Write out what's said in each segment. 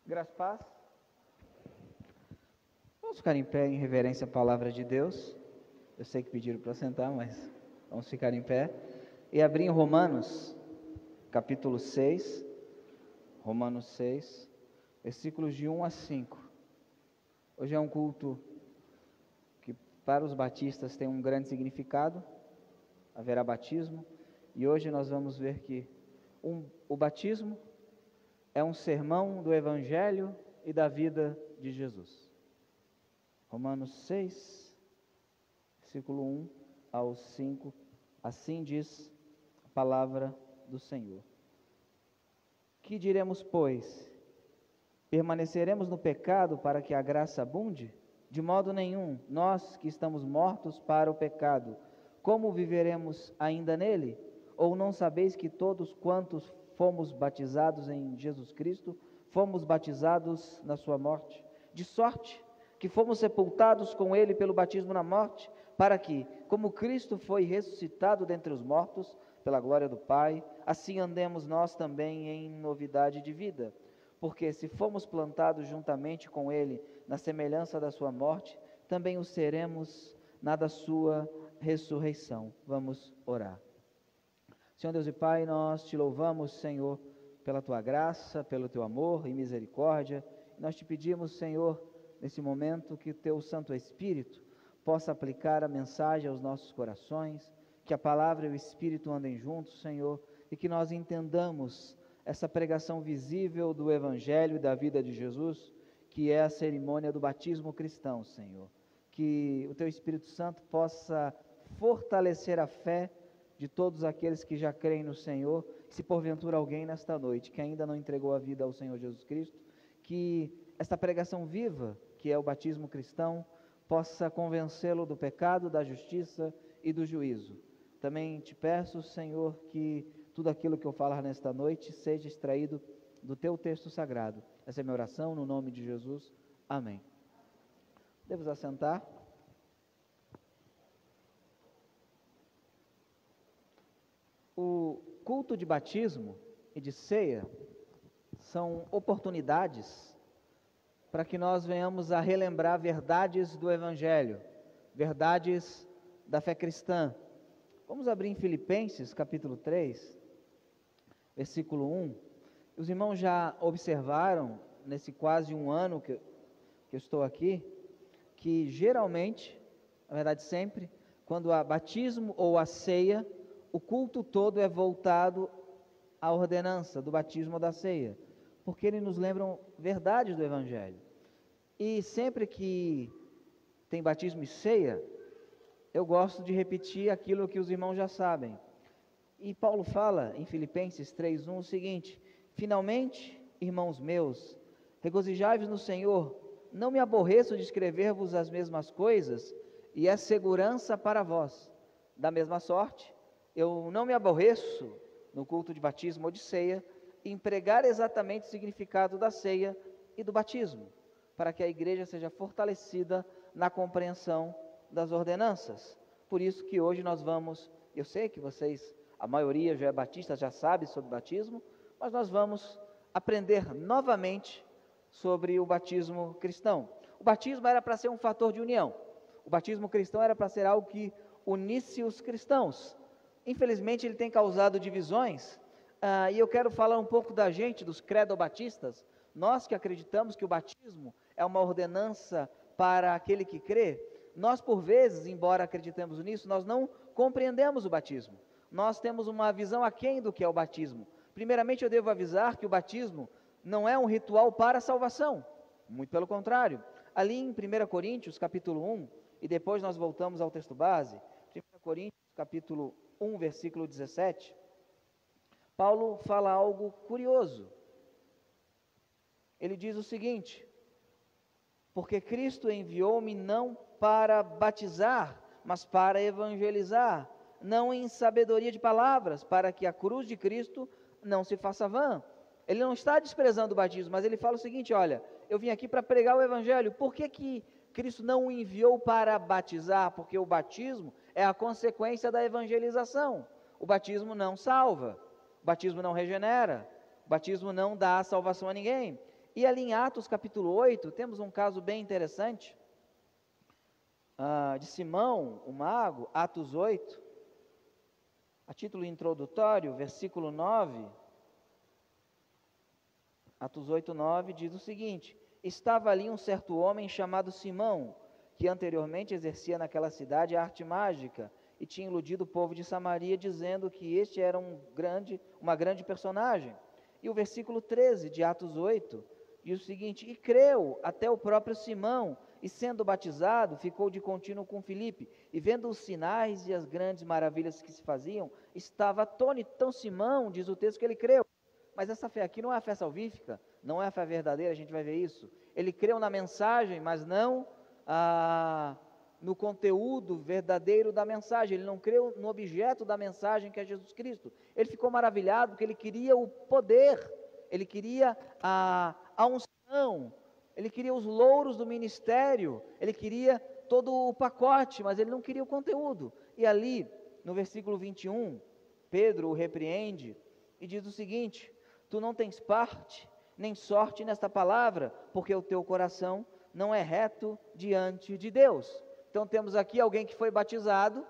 Graças a paz. Vamos ficar em pé em reverência à palavra de Deus. Eu sei que pediram para sentar, mas vamos ficar em pé. E abrir em Romanos, capítulo 6. Romanos 6, versículos de 1 a 5. Hoje é um culto que para os batistas tem um grande significado. Haverá batismo. E hoje nós vamos ver que o batismo é um sermão do Evangelho e da vida de Jesus. Romanos 6, versículo 1 ao 5, assim diz a palavra do Senhor. Que diremos, pois? Permaneceremos no pecado para que a graça abunde? De modo nenhum, nós que estamos mortos para o pecado, como viveremos ainda nele? Ou não sabeis que todos quantos fomos batizados em Jesus Cristo, fomos batizados na sua morte? De sorte que fomos sepultados com ele pelo batismo na morte, para que, como Cristo foi ressuscitado dentre os mortos, pela glória do Pai, assim andemos nós também em novidade de vida. Porque se fomos plantados juntamente com ele na semelhança da sua morte, também o seremos na da sua ressurreição. Vamos orar. Senhor Deus e Pai, nós te louvamos, Senhor, pela tua graça, pelo teu amor e misericórdia. Nós te pedimos, Senhor, nesse momento, que o teu Santo Espírito possa aplicar a mensagem aos nossos corações, que a palavra e o Espírito andem juntos, Senhor, e que nós entendamos essa pregação visível do Evangelho e da vida de Jesus, que é a cerimônia do batismo cristão, Senhor. Que o teu Espírito Santo possa fortalecer a fé de todos aqueles que já creem no Senhor. Se porventura alguém nesta noite que ainda não entregou a vida ao Senhor Jesus Cristo, que esta pregação viva, que é o batismo cristão, possa convencê-lo do pecado, da justiça e do juízo. Também te peço, Senhor, que tudo aquilo que eu falar nesta noite seja extraído do teu texto sagrado. Essa é a minha oração, no nome de Jesus. Amém. Devemos assentar. O culto de batismo e de ceia são oportunidades para que nós venhamos a relembrar verdades do Evangelho, verdades da fé cristã. Vamos abrir em Filipenses, capítulo 3, versículo 1. Os irmãos já observaram, nesse quase um ano que eu estou aqui, que geralmente, na verdade sempre, quando há batismo ou a ceia, o culto todo é voltado à ordenança do batismo ou da ceia, porque eles nos lembram verdades do Evangelho. E sempre que tem batismo e ceia, eu gosto de repetir aquilo que os irmãos já sabem. E Paulo fala em Filipenses 3:1 o seguinte: finalmente, irmãos meus, regozijai-vos no Senhor, não me aborreço de escrever-vos as mesmas coisas, e é segurança para vós. Da mesma sorte, eu não me aborreço no culto de batismo ou de ceia, em pregar exatamente o significado da ceia e do batismo, para que a igreja seja fortalecida na compreensão das ordenanças. Por isso que hoje nós vamos, eu sei que vocês, a maioria já é batista, já sabe sobre batismo, mas nós vamos aprender novamente sobre o batismo cristão. O batismo era para ser um fator de união. O batismo cristão era para ser algo que unisse os cristãos. Infelizmente ele tem causado divisões, e eu quero falar um pouco da gente, dos credobatistas, nós que acreditamos que o batismo é uma ordenança para aquele que crê. Nós por vezes, embora acreditemos nisso, nós não compreendemos o batismo. Nós temos uma visão aquém do que é o batismo. Primeiramente eu devo avisar que o batismo não é um ritual para a salvação, muito pelo contrário. Ali em 1 Coríntios capítulo 1, e depois nós voltamos ao texto base, 1 Coríntios capítulo 1, versículo 17, Paulo fala algo curioso. Ele diz o seguinte: porque Cristo enviou-me não para batizar, mas para evangelizar, não em sabedoria de palavras, para que a cruz de Cristo não se faça vã. Ele não está desprezando o batismo, mas ele fala o seguinte: olha, eu vim aqui para pregar o Evangelho. Por que Cristo não o enviou para batizar? Porque o batismo é a consequência da evangelização. O batismo não salva, o batismo não regenera, o batismo não dá salvação a ninguém. E ali em Atos capítulo 8, temos um caso bem interessante, de Simão, o mago, Atos 8, a título introdutório, versículo 9, Atos 8, 9, diz o seguinte: estava ali um certo homem chamado Simão, que anteriormente exercia naquela cidade a arte mágica, e tinha iludido o povo de Samaria, dizendo que este era uma grande personagem. E o versículo 13 de Atos 8 diz o seguinte: e creu até o próprio Simão, e sendo batizado, ficou de contínuo com Filipe, e vendo os sinais e as grandes maravilhas que se faziam, estava atônito. Então Simão, diz o texto, que ele creu. Mas essa fé aqui não é a fé salvífica, não é a fé verdadeira, a gente vai ver isso. Ele creu na mensagem, mas não no conteúdo verdadeiro da mensagem. Ele não creu no objeto da mensagem, que é Jesus Cristo. Ele ficou maravilhado porque ele queria o poder, ele queria a unção, ele queria os louros do ministério, ele queria todo o pacote, mas ele não queria o conteúdo. E ali, no versículo 21, Pedro o repreende e diz o seguinte: tu não tens parte nem sorte nesta palavra, porque o teu coração não é reto diante de Deus. Então temos aqui alguém que foi batizado,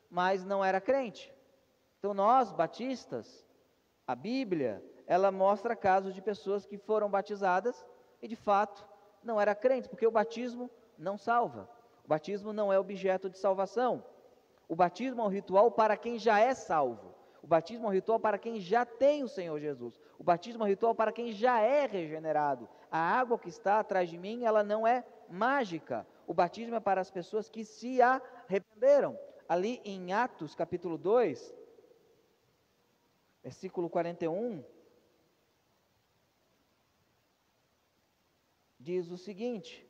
mas não era crente. Então nós, batistas, a Bíblia, ela mostra casos de pessoas que foram batizadas e de fato não era crente, porque o batismo não salva. O batismo não é objeto de salvação. O batismo é um ritual para quem já é salvo. O batismo é um ritual para quem já tem o Senhor Jesus. O batismo é um ritual para quem já é regenerado. A água que está atrás de mim, ela não é mágica. O batismo é para as pessoas que se arrependeram. Ali em Atos capítulo 2, versículo 41, diz o seguinte: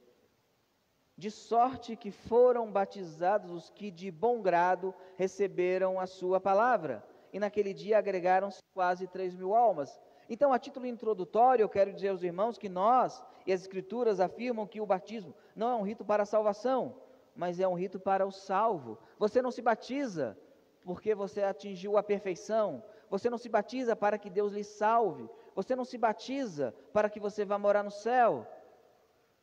de sorte que foram batizados os que de bom grado receberam a sua palavra. E naquele dia agregaram-se quase 3.000 almas. Então, a título introdutório, eu quero dizer aos irmãos que nós, e as Escrituras afirmam que o batismo não é um rito para a salvação, mas é um rito para o salvo. Você não se batiza porque você atingiu a perfeição. Você não se batiza para que Deus lhe salve. Você não se batiza para que você vá morar no céu.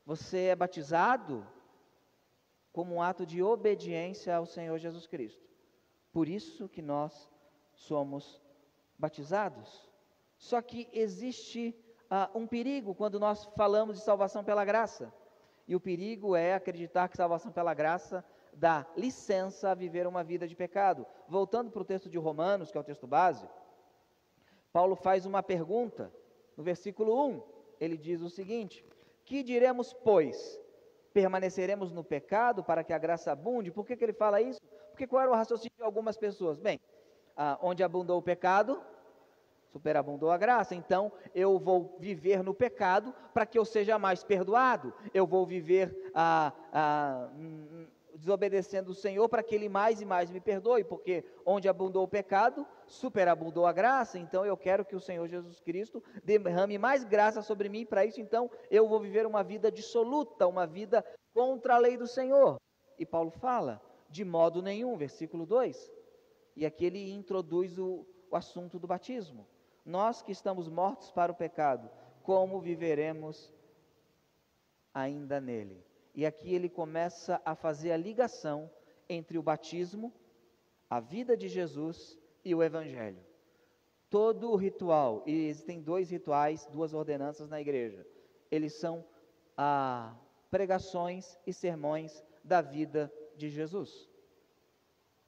Você é batizado como um ato de obediência ao Senhor Jesus Cristo. Por isso que nós somos batizados. Só que existe um perigo quando nós falamos de salvação pela graça. E o perigo é acreditar que salvação pela graça dá licença a viver uma vida de pecado. Voltando para o texto de Romanos, que é o texto base, Paulo faz uma pergunta. No versículo 1, ele diz o seguinte: que diremos, pois? Permaneceremos no pecado para que a graça abunde? Por que ele fala isso? Porque qual era o raciocínio de algumas pessoas? Bem, onde abundou o pecado, superabundou a graça. Então eu vou viver no pecado para que eu seja mais perdoado. Eu vou viver desobedecendo o Senhor para que Ele mais e mais me perdoe, porque onde abundou o pecado, superabundou a graça. Então eu quero que o Senhor Jesus Cristo derrame mais graça sobre mim. Para isso, então, eu vou viver uma vida dissoluta, uma vida contra a lei do Senhor. E Paulo fala: de modo nenhum, versículo 2. E aqui ele introduz o assunto do batismo. Nós que estamos mortos para o pecado, como viveremos ainda nele? E aqui ele começa a fazer a ligação entre o batismo, a vida de Jesus e o Evangelho. Todo o ritual, e existem 2 rituais, 2 ordenanças na igreja, eles são pregações e sermões da vida de Jesus.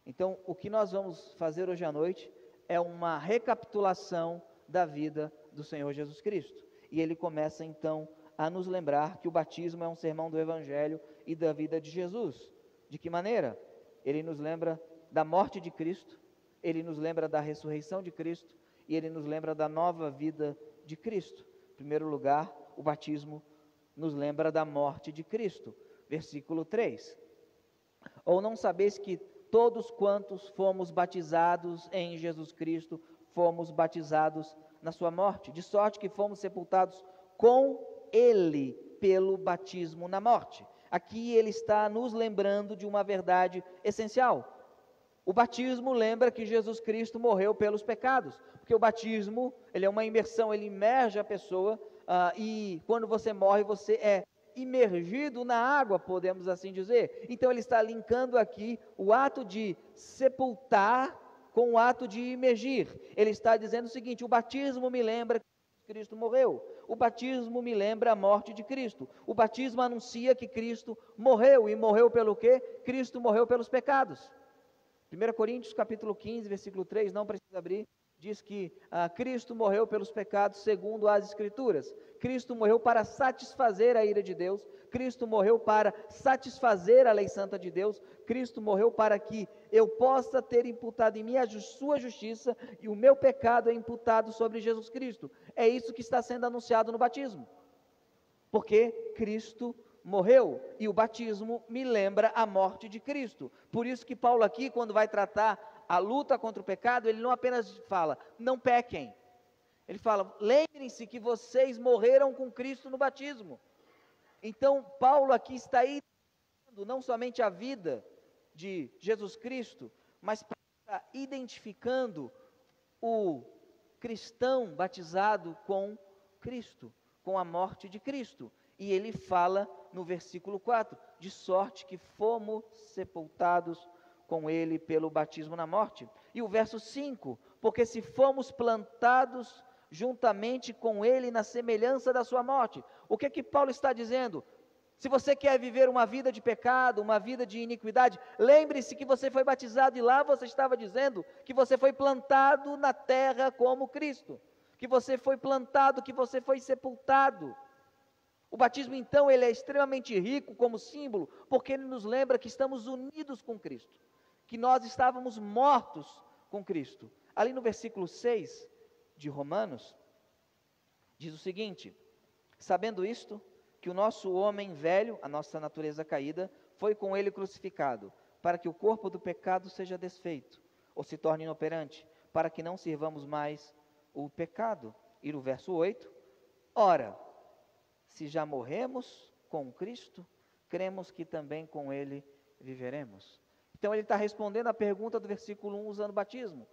Então, o que nós vamos fazer hoje à noite é uma recapitulação da vida do Senhor Jesus Cristo. E ele começa então a nos lembrar que o batismo é um sermão do Evangelho e da vida de Jesus. De que maneira? Ele nos lembra da morte de Cristo, ele nos lembra da ressurreição de Cristo e ele nos lembra da nova vida de Cristo. Em primeiro lugar, o batismo nos lembra da morte de Cristo. Versículo 3. Ou não sabeis que todos quantos fomos batizados em Jesus Cristo, fomos batizados na sua morte, de sorte que fomos sepultados com Ele pelo batismo na morte. Aqui ele está nos lembrando de uma verdade essencial. O batismo lembra que Jesus Cristo morreu pelos pecados, porque o batismo, ele é uma imersão, ele imerge a pessoa e quando você morre, você é imergido na água, podemos assim dizer. Então ele está linkando aqui o ato de sepultar com o ato de imergir. Ele está dizendo o seguinte: o batismo me lembra que Cristo morreu. O batismo me lembra a morte de Cristo. O batismo anuncia que Cristo morreu. E morreu pelo quê? Cristo morreu pelos pecados. 1 Coríntios capítulo 15, versículo 3, não precisa abrir, diz que Cristo morreu pelos pecados segundo as Escrituras. Cristo morreu para satisfazer a ira de Deus. Cristo morreu para satisfazer a lei santa de Deus. Cristo morreu para que eu possa ter imputado em mim a sua justiça, e o meu pecado é imputado sobre Jesus Cristo. É isso que está sendo anunciado no batismo. Porque Cristo morreu, e o batismo me lembra a morte de Cristo. Por isso que Paulo aqui, quando vai tratar a luta contra o pecado, ele não apenas fala, não pequem. Ele fala, lembrem-se que vocês morreram com Cristo no batismo. Então, Paulo aqui está não somente a vida de Jesus Cristo, mas está identificando o cristão batizado com Cristo, com a morte de Cristo. E ele fala no versículo 4, de sorte que fomos sepultados com ele pelo batismo na morte. E o verso 5, porque se fomos plantados juntamente com ele na semelhança da sua morte. O que é que Paulo está dizendo? Se você quer viver uma vida de pecado, uma vida de iniquidade, lembre-se que você foi batizado e lá você estava dizendo que você foi plantado na terra como Cristo, que você foi plantado, que você foi sepultado. O batismo, então, ele é extremamente rico como símbolo, porque ele nos lembra que estamos unidos com Cristo, que nós estávamos mortos com Cristo. Ali no versículo 6 de Romanos, diz o seguinte: sabendo isto, que o nosso homem velho, a nossa natureza caída, foi com ele crucificado, para que o corpo do pecado seja desfeito, ou se torne inoperante, para que não sirvamos mais o pecado. E no verso 8, ora, se já morremos com Cristo, cremos que também com ele viveremos. Então ele está respondendo a pergunta do versículo 1 usando o batismo.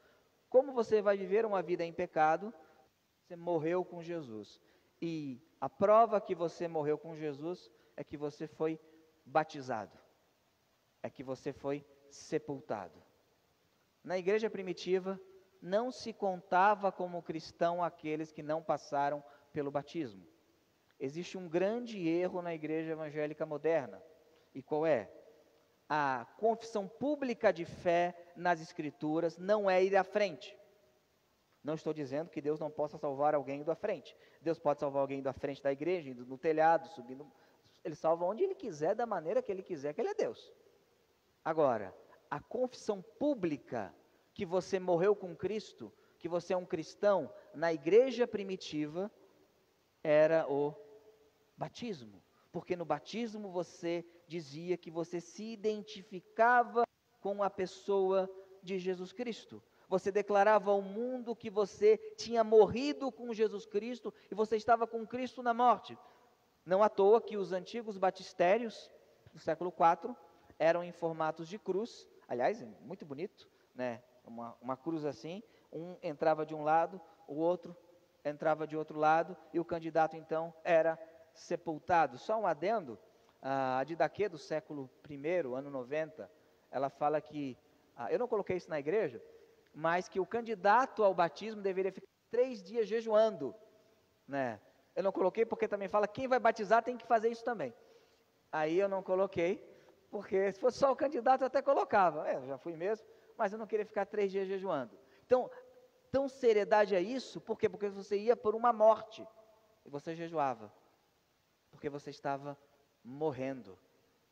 Como você vai viver uma vida em pecado? Você morreu com Jesus. E a prova que você morreu com Jesus é que você foi batizado. É que você foi sepultado. Na igreja primitiva, não se contava como cristão aqueles que não passaram pelo batismo. Existe um grande erro na igreja evangélica moderna. E qual é? A confissão pública de fé nas Escrituras não é ir à frente. Não estou dizendo que Deus não possa salvar alguém indo à frente. Deus pode salvar alguém indo à frente da igreja, indo no telhado, subindo. Ele salva onde Ele quiser, da maneira que Ele quiser, que Ele é Deus. Agora, a confissão pública que você morreu com Cristo, que você é um cristão, na igreja primitiva, era o batismo. Porque no batismo você dizia que você se identificava com a pessoa de Jesus Cristo. Você declarava ao mundo que você tinha morrido com Jesus Cristo e você estava com Cristo na morte. Não à toa que os antigos batistérios do século IV eram em formatos de cruz. Aliás, é muito bonito, né? Uma cruz assim, um entrava de um lado, o outro entrava de outro lado, e o candidato então era sepultado. Só um adendo, a Didaquê do século I, ano 90, ela fala que, eu não coloquei isso na igreja, mas que o candidato ao batismo deveria ficar 3 dias jejuando, né? Eu não coloquei porque também fala, quem vai batizar tem que fazer isso também. Aí eu não coloquei, porque se fosse só o candidato eu até colocava, eu já fui mesmo, mas eu não queria ficar 3 dias jejuando. Então, tão seriedade é isso, por quê? Porque você ia por uma morte, e você jejuava, porque você estava morrendo,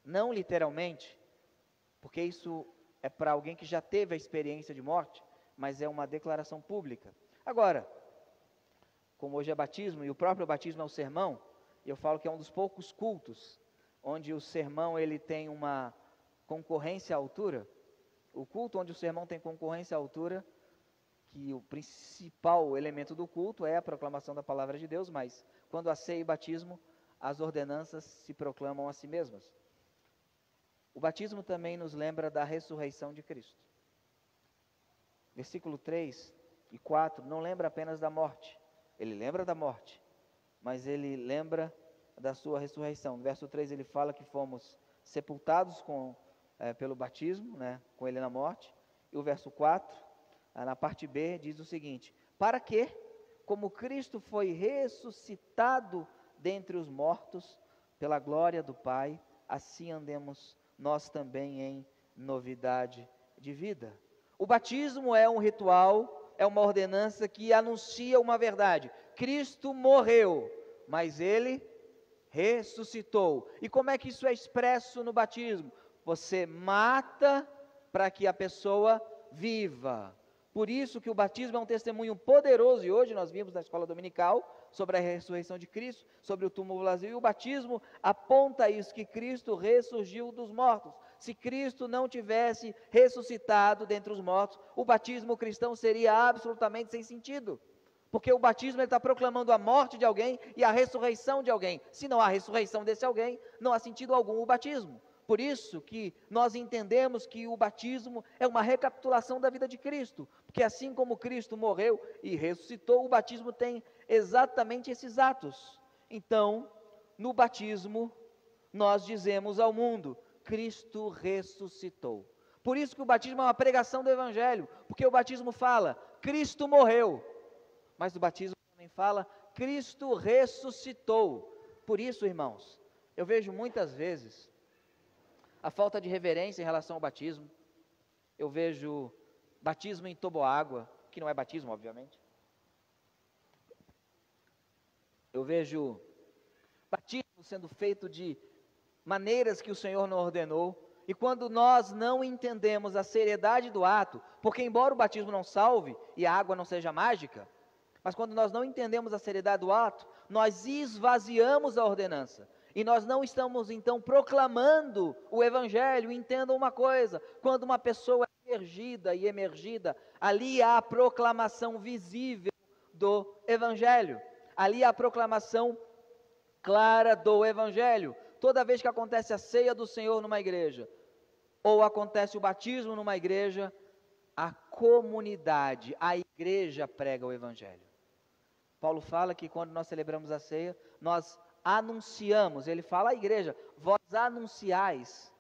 não literalmente, porque isso é para alguém que já teve a experiência de morte, mas é uma declaração pública. Agora, como hoje é batismo, e o próprio batismo é o sermão, eu falo que é um dos poucos cultos, onde o sermão ele tem uma concorrência à altura. O culto onde o sermão tem concorrência à altura, que o principal elemento do culto é a proclamação da palavra de Deus, mas quando há ceia e batismo, as ordenanças se proclamam a si mesmas. O batismo também nos lembra da ressurreição de Cristo. Versículo 3 e 4 não lembra apenas da morte, ele lembra da morte, mas ele lembra da sua ressurreição. No verso 3 ele fala que fomos sepultados pelo batismo, né, com ele na morte. E o verso 4, na parte B, diz o seguinte: para que, como Cristo foi ressuscitado dentre os mortos, pela glória do Pai, assim andemos nós também em novidade de vida. O batismo é um ritual, é uma ordenança que anuncia uma verdade. Cristo morreu, mas ele ressuscitou. E como é que isso é expresso no batismo? Você mata para que a pessoa viva. Por isso que o batismo é um testemunho poderoso, e hoje nós vimos na escola dominical sobre a ressurreição de Cristo, sobre o túmulo vazio, e o batismo aponta isso, que Cristo ressurgiu dos mortos. Se Cristo não tivesse ressuscitado dentre os mortos, o batismo cristão seria absolutamente sem sentido, porque o batismo está proclamando a morte de alguém e a ressurreição de alguém. Se não há ressurreição desse alguém, não há sentido algum o batismo. Por isso que nós entendemos que o batismo é uma recapitulação da vida de Cristo, porque assim como Cristo morreu e ressuscitou, o batismo tem exatamente esses atos. Então, no batismo, nós dizemos ao mundo: Cristo ressuscitou. Por isso que o batismo é uma pregação do Evangelho, porque o batismo fala, Cristo morreu, mas o batismo também fala, Cristo ressuscitou. Por isso, irmãos, eu vejo muitas vezes a falta de reverência em relação ao batismo. Eu vejo batismo em toboágua, que não é batismo, obviamente. Eu vejo batismo sendo feito de maneiras que o Senhor não ordenou. E quando nós não entendemos a seriedade do ato, porque embora o batismo não salve e a água não seja mágica, mas quando nós não entendemos a seriedade do ato, nós esvaziamos a ordenança. E nós não estamos então proclamando o Evangelho. Entendam uma coisa: quando uma pessoa é emergida, ali há a proclamação visível do Evangelho, ali há a proclamação clara do Evangelho. Toda vez que acontece a ceia do Senhor numa igreja, ou acontece o batismo numa igreja, a comunidade, a igreja prega o Evangelho. Paulo fala que quando nós celebramos a ceia, nós anunciamos, ele fala à igreja, vós anunciais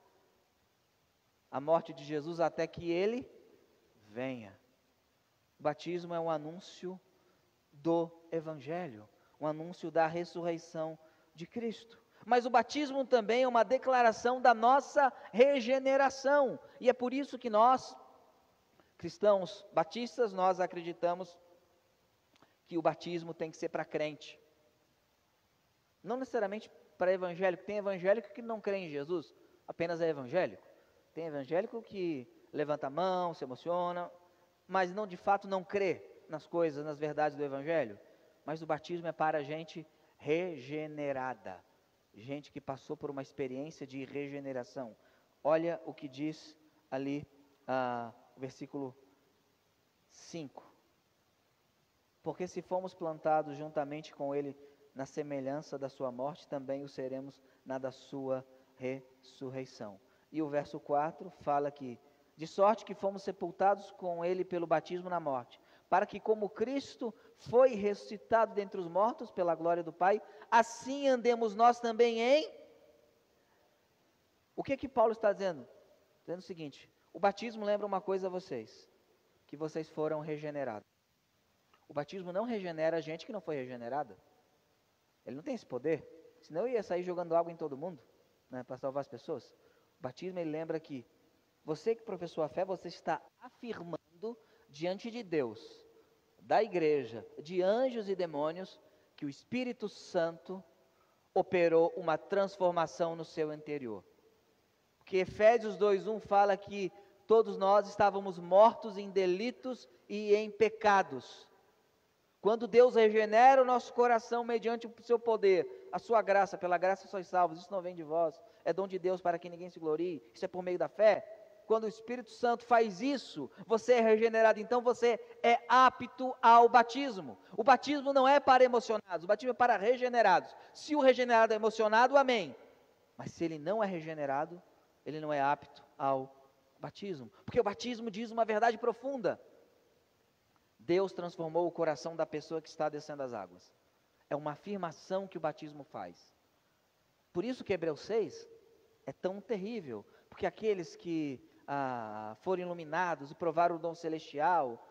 a morte de Jesus até que ele venha. O batismo é um anúncio do Evangelho, um anúncio da ressurreição de Cristo. Mas o batismo também é uma declaração da nossa regeneração, e é por isso que nós, cristãos batistas, nós acreditamos que o batismo tem que ser para crente. Não necessariamente para evangélico. Tem evangélico que não crê em Jesus, apenas é evangélico. Tem evangélico que levanta a mão, se emociona, mas não, de fato não crê nas coisas, nas verdades do Evangelho. Mas o batismo é para gente regenerada, gente que passou por uma experiência de regeneração. Olha o que diz ali, versículo 5. Porque se fomos plantados juntamente com ele na semelhança da sua morte, também o seremos na da sua ressurreição. E o verso 4 fala que, de sorte que fomos sepultados com ele pelo batismo na morte, para que como Cristo foi ressuscitado dentre os mortos pela glória do Pai, assim andemos nós também em... O que Paulo está dizendo? Dizendo o seguinte: o batismo lembra uma coisa a vocês, que vocês foram regenerados. O batismo não regenera a gente que não foi regenerada. Ele não tem esse poder, senão eu ia sair jogando água em todo mundo, né, para salvar as pessoas. O batismo, ele lembra que você que professou a fé, você está afirmando diante de Deus, da igreja, de anjos e demônios, que o Espírito Santo operou uma transformação no seu interior. Porque Efésios 2:1 fala que todos nós estávamos mortos em delitos e em pecados. Quando Deus regenera o nosso coração mediante o seu poder, a sua graça, pela graça sois salvos, isso não vem de vós, é dom de Deus para que ninguém se glorie, isso é por meio da fé. Quando o Espírito Santo faz isso, você é regenerado, então você é apto ao batismo. O batismo não é para emocionados, o batismo é para regenerados. Se o regenerado é emocionado, amém. Mas se ele não é regenerado, ele não é apto ao batismo. Porque o batismo diz uma verdade profunda. Deus transformou o coração da pessoa que está descendo as águas. É uma afirmação que o batismo faz. Por isso que Hebreus 6 é tão terrível, porque aqueles que foram iluminados e provaram o dom celestial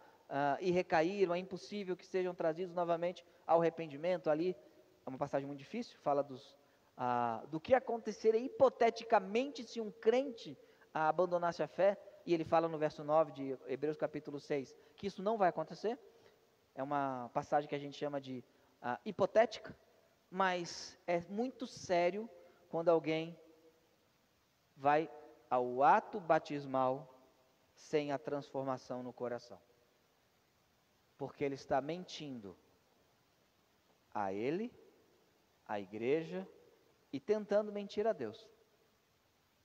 e recaíram, é impossível que sejam trazidos novamente ao arrependimento. Ali é uma passagem muito difícil, fala do que aconteceria hipoteticamente se um crente abandonasse a fé, e ele fala no verso 9 de Hebreus capítulo 6, que isso não vai acontecer. É uma passagem que a gente chama de hipotética, mas é muito sério quando alguém vai ao ato batismal sem a transformação no coração, porque ele está mentindo a ele, à igreja, e tentando mentir a Deus.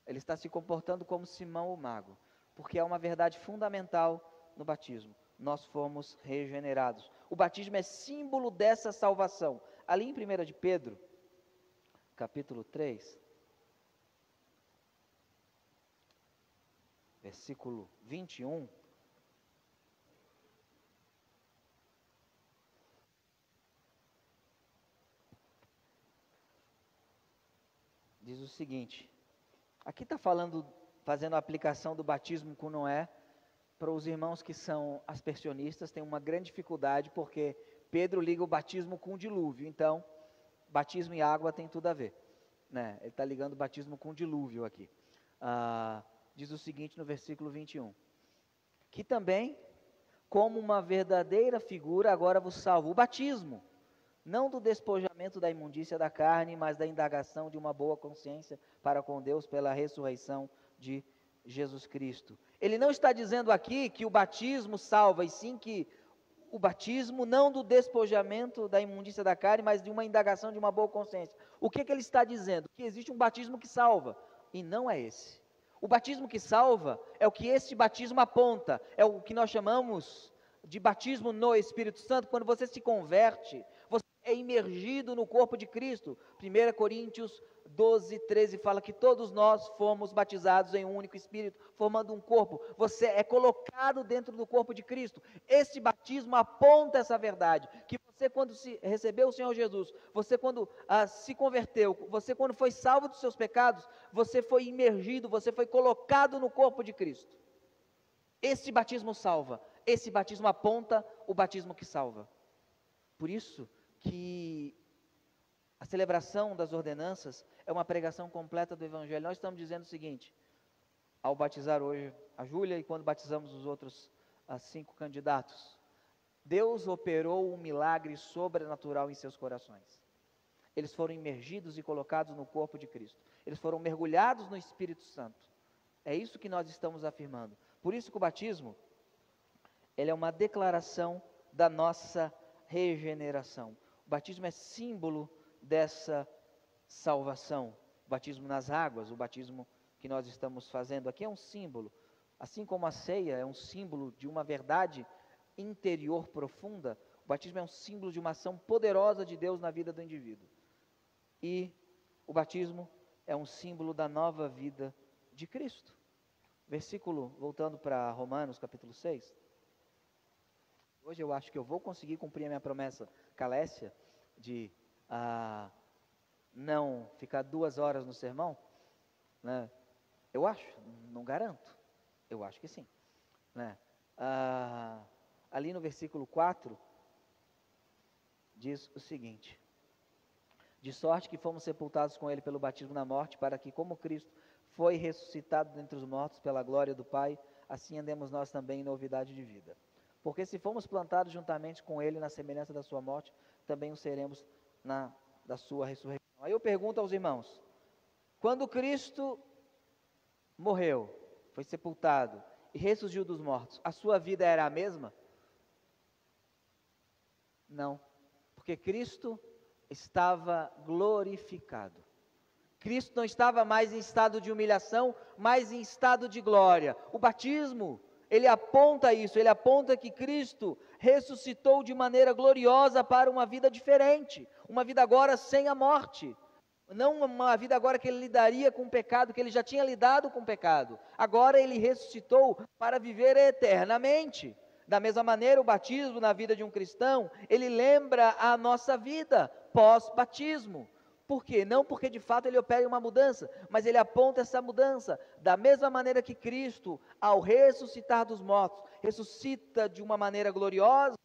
Ele está se comportando como Simão o mago, porque é uma verdade fundamental no batismo: nós fomos regenerados. O batismo é símbolo dessa salvação. Ali em 1 de Pedro, capítulo 3, versículo 21, diz o seguinte, aqui está fazendo a aplicação do batismo com Noé. Para os irmãos que são aspersionistas, tem uma grande dificuldade, porque Pedro liga o batismo com o dilúvio. Então, batismo e água tem tudo a ver, né? Ele está ligando o batismo com o dilúvio aqui. Diz o seguinte no versículo 21, que também, como uma verdadeira figura, agora vos salva o batismo, não do despojamento da imundícia da carne, mas da indagação de uma boa consciência para com Deus pela ressurreição de Jesus Cristo. Ele não está dizendo aqui que o batismo salva, e sim que o batismo não do despojamento da imundícia da carne, mas de uma indagação de uma boa consciência. O que ele está dizendo? Que existe um batismo que salva, e não é esse. O batismo que salva é o que este batismo aponta, é o que nós chamamos de batismo no Espírito Santo. Quando você se converte, você é imergido no corpo de Cristo. 1 Coríntios 12, 13 fala que todos nós fomos batizados em um único Espírito, formando um corpo. Você é colocado dentro do corpo de Cristo. Esse batismo aponta essa verdade, que você quando recebeu o Senhor Jesus, você quando se converteu, você quando foi salvo dos seus pecados, você foi imergido, você foi colocado no corpo de Cristo. Esse batismo salva, esse batismo aponta o batismo que salva. Por isso que a celebração das ordenanças é uma pregação completa do Evangelho. Nós estamos dizendo o seguinte, ao batizar hoje a Júlia e quando batizamos os outros 5 candidatos, Deus operou um milagre sobrenatural em seus corações. Eles foram imergidos e colocados no corpo de Cristo. Eles foram mergulhados no Espírito Santo. É isso que nós estamos afirmando. Por isso que o batismo, ele é uma declaração da nossa regeneração. O batismo é símbolo dessa salvação. O batismo nas águas, o batismo que nós estamos fazendo aqui é um símbolo. Assim como a ceia é um símbolo de uma verdade interior profunda, o batismo é um símbolo de uma ação poderosa de Deus na vida do indivíduo. E o batismo é um símbolo da nova vida de Cristo. Versículo, voltando para Romanos capítulo 6. Hoje eu acho que eu vou conseguir cumprir a minha promessa Calécia, de não ficar 2 horas no sermão, né? Eu acho, não garanto, eu acho que sim, né? Ali no versículo 4, diz o seguinte, de sorte que fomos sepultados com ele pelo batismo na morte, para que como Cristo foi ressuscitado dentre os mortos pela glória do Pai, assim andemos nós também em novidade de vida. Porque se fomos plantados juntamente com ele na semelhança da sua morte, também o seremos da sua ressurreição. Aí eu pergunto aos irmãos, quando Cristo morreu, foi sepultado e ressurgiu dos mortos, a sua vida era a mesma? Não, porque Cristo estava glorificado. Cristo não estava mais em estado de humilhação, mas em estado de glória. O batismo, ele aponta isso, ele aponta que Cristo ressuscitou de maneira gloriosa para uma vida diferente, uma vida agora sem a morte, não uma vida agora que ele lidaria com o pecado, que ele já tinha lidado com o pecado, agora ele ressuscitou para viver eternamente. Da mesma maneira, o batismo na vida de um cristão, ele lembra a nossa vida pós-batismo. Por quê? Não porque de fato ele opere uma mudança, mas ele aponta essa mudança. Da mesma maneira que Cristo, ao ressuscitar dos mortos, ressuscita de uma maneira gloriosa,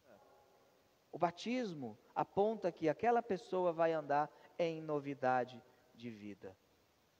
o batismo aponta que aquela pessoa vai andar em novidade de vida.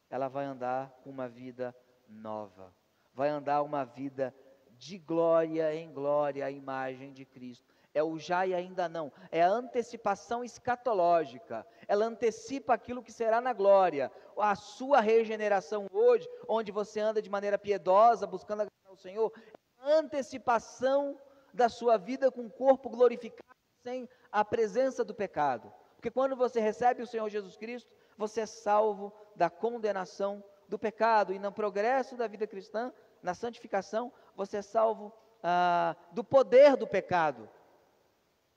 Ela vai andar com uma vida nova, vai andar uma vida de glória em glória, à imagem de Cristo. É o já e ainda não, é a antecipação escatológica, ela antecipa aquilo que será na glória. A sua regeneração hoje, onde você anda de maneira piedosa, buscando agradar ao Senhor, é a antecipação da sua vida com o corpo glorificado, sem a presença do pecado. Porque quando você recebe o Senhor Jesus Cristo, você é salvo da condenação do pecado, e no progresso da vida cristã, na santificação, você é salvo do poder do pecado.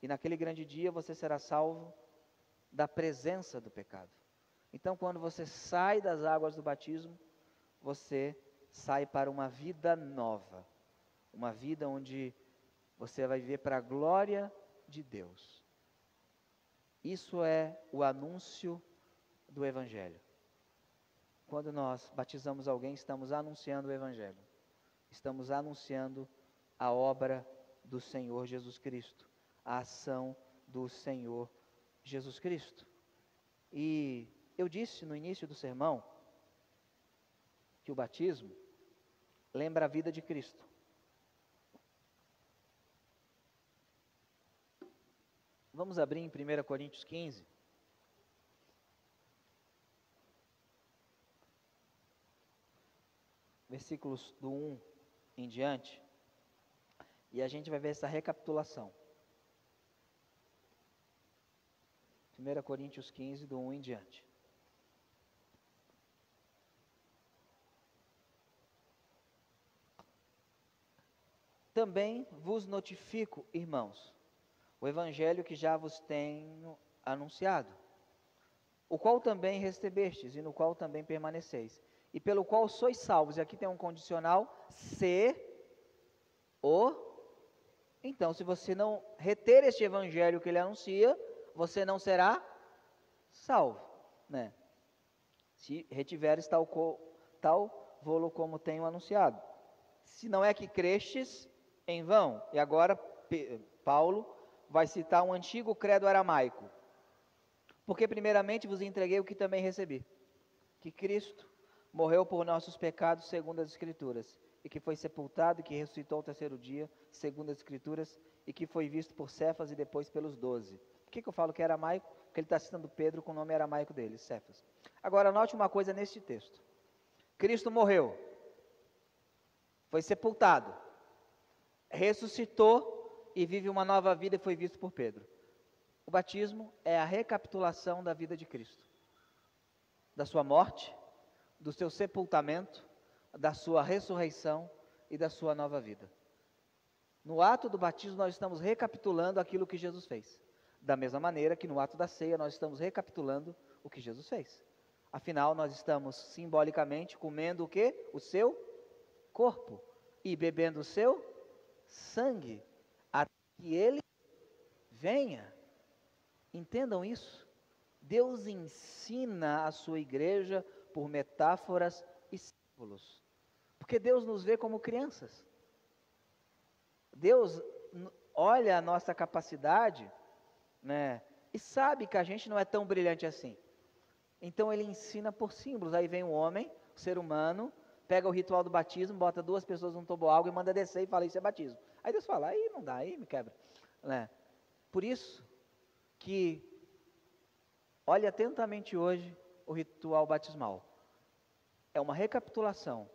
E naquele grande dia você será salvo da presença do pecado. Então, quando você sai das águas do batismo, você sai para uma vida nova, uma vida onde você vai viver para a glória de Deus. Isso é o anúncio do Evangelho. Quando nós batizamos alguém, estamos anunciando o Evangelho. Estamos anunciando a obra do Senhor Jesus Cristo, a ação do Senhor Jesus Cristo. E eu disse no início do sermão que o batismo lembra a vida de Cristo. Vamos abrir em 1 Coríntios 15. Versículos do 1 em diante, e a gente vai ver essa recapitulação. 1 Coríntios 15, do 1 em diante. Também vos notifico, irmãos, o evangelho que já vos tenho anunciado, o qual também recebestes, e no qual também permaneceis, e pelo qual sois salvos. E aqui tem um condicional, se o... Então, se você não reter este evangelho que ele anuncia, você não será salvo, né? Se retiveres tal vou-lo como tenho anunciado. Se não é que crestes em vão. E agora Paulo vai citar um antigo credo aramaico. Porque primeiramente vos entreguei o que também recebi, que Cristo morreu por nossos pecados segundo as Escrituras, e que foi sepultado e que ressuscitou ao terceiro dia segundo as Escrituras, e que foi visto por Cefas e depois pelos 12. Por que eu falo que é aramaico? Porque ele está citando Pedro com o nome aramaico dele, Cefas. Agora note uma coisa neste texto. Cristo morreu, foi sepultado, ressuscitou e vive uma nova vida e foi visto por Pedro. O batismo é a recapitulação da vida de Cristo, da sua morte, do seu sepultamento, da sua ressurreição e da sua nova vida. No ato do batismo nós estamos recapitulando aquilo que Jesus fez. Da mesma maneira que no ato da ceia nós estamos recapitulando o que Jesus fez. Afinal, nós estamos simbolicamente comendo o quê? O seu corpo e bebendo o seu sangue, até que ele venha. Entendam isso. Deus ensina a sua igreja por metáforas e símbolos, porque Deus nos vê como crianças. Deus olha a nossa capacidade, né, e sabe que a gente não é tão brilhante assim. Então ele ensina por símbolos. Aí vem um homem, o ser humano, pega o ritual do batismo, bota 2 pessoas num toboágua e manda descer e fala, isso é batismo. Aí Deus fala, aí não dá, aí me quebra, né? Por isso que olhe atentamente hoje o ritual batismal. É uma recapitulação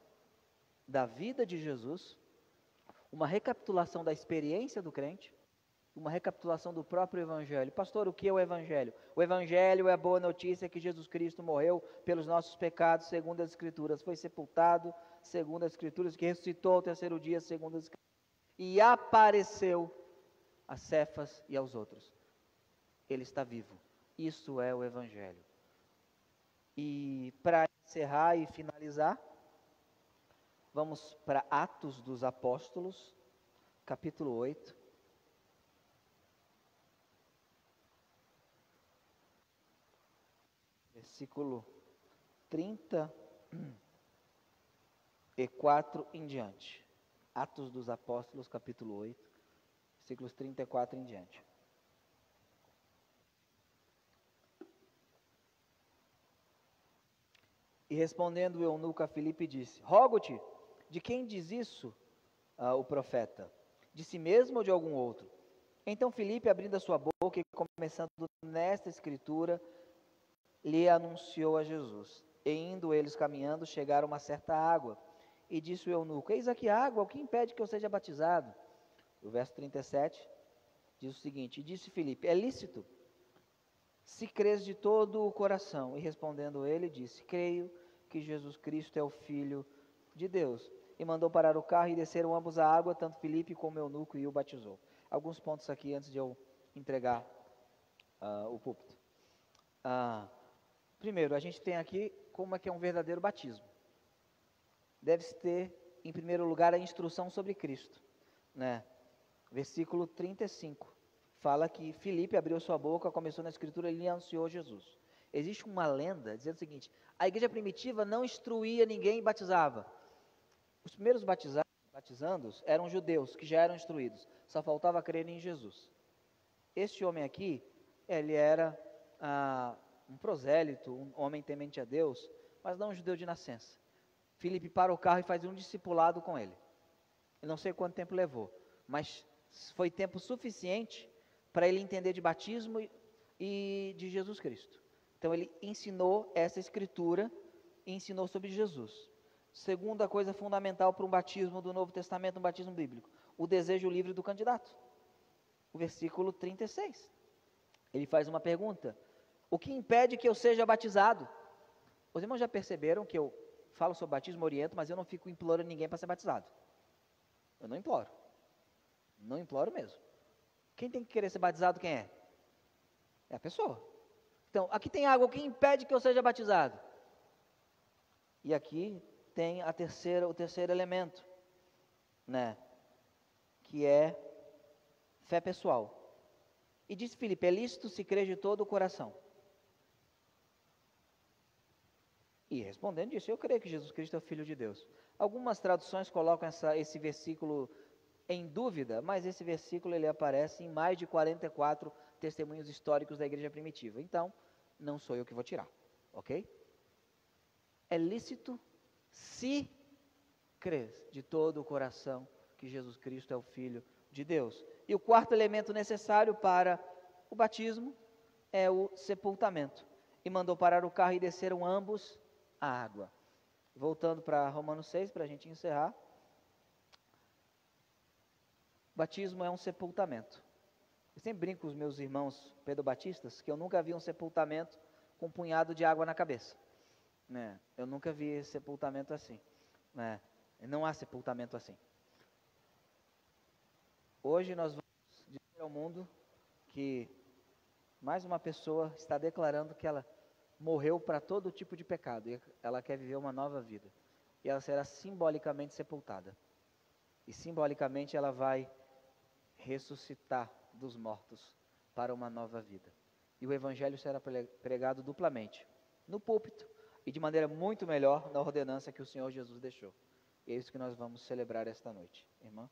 da vida de Jesus, uma recapitulação da experiência do crente, uma recapitulação do próprio Evangelho. Pastor, o que é o Evangelho? O Evangelho é a boa notícia que Jesus Cristo morreu pelos nossos pecados, segundo as Escrituras, foi sepultado, segundo as Escrituras, que ressuscitou ao terceiro dia, segundo as Escrituras, e apareceu a Cefas e aos outros. Ele está vivo. Isso é o Evangelho. E para encerrar e finalizar, vamos para Atos dos Apóstolos, capítulo 8. Versículo 34 em diante. Atos dos Apóstolos, capítulo 8, versículos 34 em diante. E respondendo o eunuco a Filipe disse: Rogo-te, de quem diz isso o profeta? De si mesmo ou de algum outro? Então Filipe, abrindo a sua boca e começando nesta escritura, lhe anunciou a Jesus. E indo eles caminhando, chegaram a uma certa água. E disse o eunuco: Eis aqui a água, o que impede que eu seja batizado? O verso 37 diz o seguinte: E disse Filipe: É lícito, se crês de todo o coração. E respondendo ele, disse: Creio que Jesus Cristo é o Filho de Deus. E mandou parar o carro e desceram ambos a água, tanto Filipe como o eunuco, e o batizou. Alguns pontos aqui antes de eu entregar o púlpito. Primeiro, a gente tem aqui como é que é um verdadeiro batismo. Deve-se ter, em primeiro lugar, a instrução sobre Cristo, né? Versículo 35, fala que Filipe abriu sua boca, começou na escritura, ele anunciou Jesus. Existe uma lenda dizendo o seguinte: a igreja primitiva não instruía ninguém e batizava. Os primeiros batizandos eram judeus, que já eram instruídos, só faltava crer em Jesus. Este homem aqui, ele era um prosélito, um homem temente a Deus, mas não um judeu de nascença. Filipe para o carro e faz um discipulado com ele. Eu não sei quanto tempo levou, mas foi tempo suficiente para ele entender de batismo e de Jesus Cristo. Então ele ensinou essa escritura e ensinou sobre Jesus. Segunda coisa fundamental para um batismo do Novo Testamento, um batismo bíblico: o desejo livre do candidato. O versículo 36. Ele faz uma pergunta: o que impede que eu seja batizado? Os irmãos já perceberam que eu falo sobre batismo, oriento, mas eu não fico implorando ninguém para ser batizado. Eu não imploro. Não imploro mesmo. Quem tem que querer ser batizado, quem é? É a pessoa. Então, aqui tem água, o que impede que eu seja batizado? E aqui tem o terceiro elemento, né? Que é fé pessoal. E disse Filipe: é lícito se crer de todo o coração. E respondendo disse: eu creio que Jesus Cristo é o Filho de Deus. Algumas traduções colocam esse versículo em dúvida, mas esse versículo ele aparece em mais de 44 testemunhos históricos da igreja primitiva. Então, não sou eu que vou tirar, ok? É lícito se crer de todo o coração que Jesus Cristo é o Filho de Deus. E o quarto elemento necessário para o batismo é o sepultamento. E mandou parar o carro e desceram ambos a água. Voltando para Romanos 6, para a gente encerrar. O batismo é um sepultamento. Eu sempre brinco com os meus irmãos pedobatistas que eu nunca vi um sepultamento com um punhado de água na cabeça, né? Eu nunca vi sepultamento assim, né? Não há sepultamento assim. Hoje nós vamos dizer ao mundo que mais uma pessoa está declarando que ela morreu para todo tipo de pecado e ela quer viver uma nova vida. E ela será simbolicamente sepultada. E simbolicamente ela vai ressuscitar dos mortos para uma nova vida. E o evangelho será pregado duplamente, no púlpito e de maneira muito melhor na ordenança que o Senhor Jesus deixou. E é isso que nós vamos celebrar esta noite, irmã.